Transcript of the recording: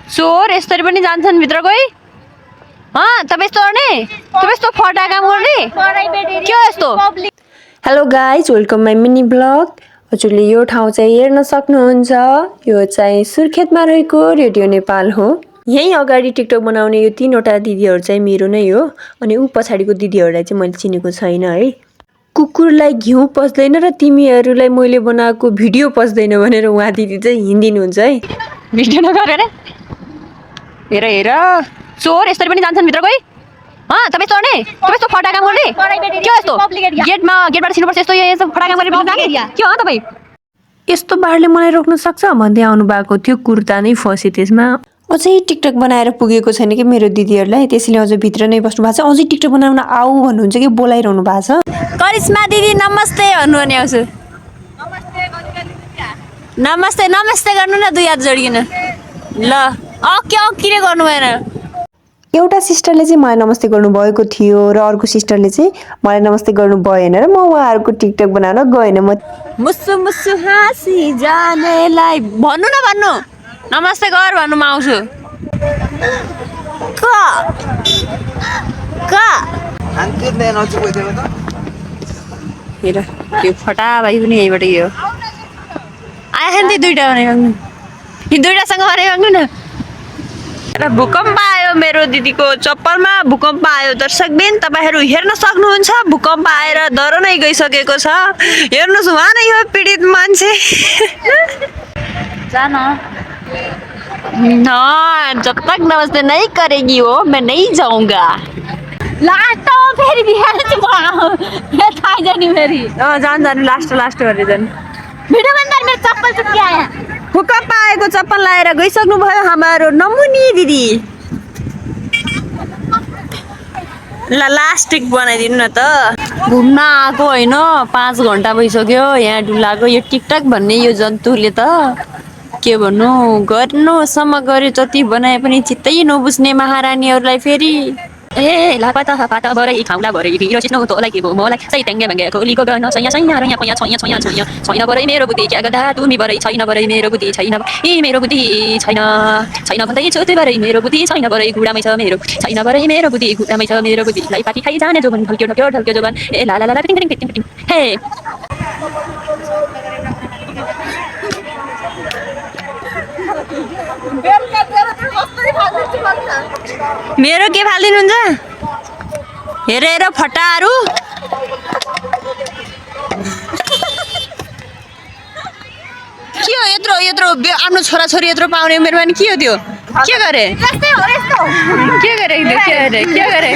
चोर यसरी पनि जान्छन् भित्र कोही तपाईँ यस्तो गर्ने तपाईँ यस्तो फटा काम गर्ने के हो यस्तो hello guys welcome my mini blog हजुरले यो ठाउँ चाहिँ हेर्न सक्नुहुन्छ यो चाहिँ सुर्खेतमा रहेको रेडियो नेपाल हो यही अगाडि टिकटक बनाउने यो 3वटा दिदीहरू चाहिँ मेरो नै हो अनि ऊ पछाडिको दिदीहरूलाई चाहिँ मैले चिनेको छैन है कुकुरलाई घिउ पस्दैन र तिमीहरूलाई मैले बनाएको भिडियो पस्दैन भनेर उहाँ दिदी चाहिँ हिँडिनुहुन्छ है भिडियो नगरेर हेर हेर चोर यसरी पनि जान्छन् भित्र कोही तपाईँ चढ्ने तपाईँ यस्तो फटा काम गर्ने के हो यस्तो गेटबाट छिर्नुपर्छ यस्तो यस्तो फटा काम गर्ने के हो तपाईँ यस्तो बारले मलाई रोक्न सक्छ भन्दै आउनु भएको थियो कुर्ता नै फसे त्यसमा अझै टिकटक बनाएर पुगेको छैन कि मेरो दिदीहरूलाई त्यसैले अझ भित्र नै बस्नु भएको छ अझै टिकटक बनाउन आऊ भन्नुहुन्छ कि बोलाइरहनु भएको छ करिश्मा दिदी नमस्ते भन्नु भने आउँछु नमस्ते नमस्ते गर्नु न दुई हात जोडिकन ल किन गर्नु भएन एउटा सिस्टरले चाहिँ मलाई नमस्ते गर्नुभएको थियो र अर्को सिस्टरले चाहिँ मलाई नमस्ते गर्नु भएन र म उहाँहरूको टिकटक बनाउन गएन म मुसु मुसु हाँसी जानेलाई भन्नु न भन्नु नमस्ते गर भन्नु म आउँछु हेर त्यो फटा भाइ पनि यहीबाट यो आएछ नि दुईवटा भने माग्नु दुईवटासँग भने माग्नु न र भूकम्प आयो मेरो दिदीको चप्पलमा भूकम्प आयो दर्शकबिन तपाईँहरू हेर्न सक्नुहुन्छ भूकम्प आएर डर नै गइसकेको छ हेर्नुहोस् उहाँ नै हो पीडित मान्छे जान जब तक नमस्ते नहीं करेगी हो मैं नहीं जाऊंगा लास्ट फेरि बिहान थाहा जाने फेरि जानु लास्ट गरेर जानु भिडियो भन्दा मेरो चप्पल चुक्की आयो भूकम्प आएको चप्पल लाएर गइसक्नु भयो हाम्रो नमुनी दिदी ल लास्टिक बनाइदिनु न त घुम्न आएको होइन 5 घन्टा भइसक्यो यहाँ डुलाएको यो टिकटक भन्ने यो जन्तुले त के भन्नु गर्नुसम्म गर्यो जति बनाए पनि चित्तै नबुझ्ने महारानीहरूलाई फेरि ए लापता फाटा भरै खाउला भरै भिरो चिस्नो तँलाई के भयो मलाई सैट्याङ्गे भाङ्गे खोलीको गर्न छैन र यहाँ छैन भरै मेरो बुद्धि क्या गर्दा तुमी भरै छैन भरै मेरो बुद्धि छैन ए मेरो बुद्धि छैन भन्दै छु त्यो भरै मेरो बुद्धि छैन भरै गुडामै छ मेरो छैन भरै मेरो बुद्धि गुडामै छ मेरो बुद्धिलाई पाटी खाइ जाने जो भन् ढल्क्यो जो भन् ए ला ला ला टिङ हे मेरो के फालिदिनुहुन्छ हेर हेर फटाहरू के हो यत्रो आफ्नो छोराछोरी यत्रो पाउने उमेरमा नि के हो त्यो के गरे के गरे